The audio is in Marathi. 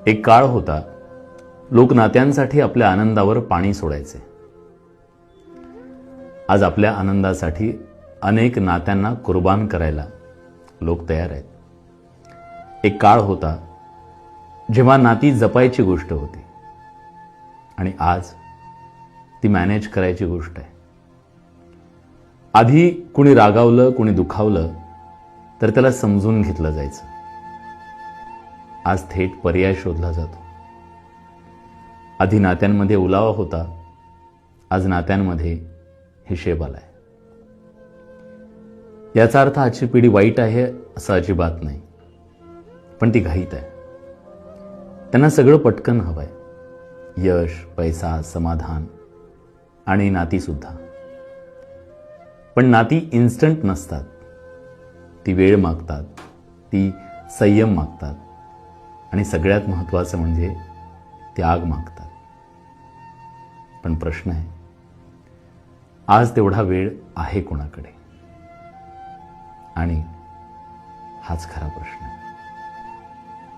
एक काळ होता, लोक नात्यांसाठी आपल्या आनंदावर पाणी सोडायचे. आज आपल्या आनंदासाठी अनेक नात्यांना कुर्बान करायला लोक तयार आहेत. एक काळ होता जेव्हा नाती जपायची गोष्ट होती आणि आज ती मॅनेज करायची गोष्ट आहे. आधी कुणी रागावलं, कुणी दुखावलं तर त्याला समजून घेतलं जायचं. आज थेट पर्याय शोधला जातो. आधी नात्यांमध्ये ओलावा होता, आज नात्यांमध्ये हिशेब आलाय. याचा अर्थ आजची पिढी वाईट आहे असं अजिबात नाही, पण ती घाईत आहे. त्यांना सगळं पटकन हवंय. यश, पैसा, समाधान आणि नाती सुद्धा. पण नाती इन्स्टंट नसतात. ती वेळ मागतात, ती संयम मागतात आणि सगळ्यात महत्त्वाचं म्हणजे त्याग मागतात. पण प्रश्न आहे, आज तेवढा वेळ आहे कोणाकडे? आणि हाच खरा प्रश्न आहे.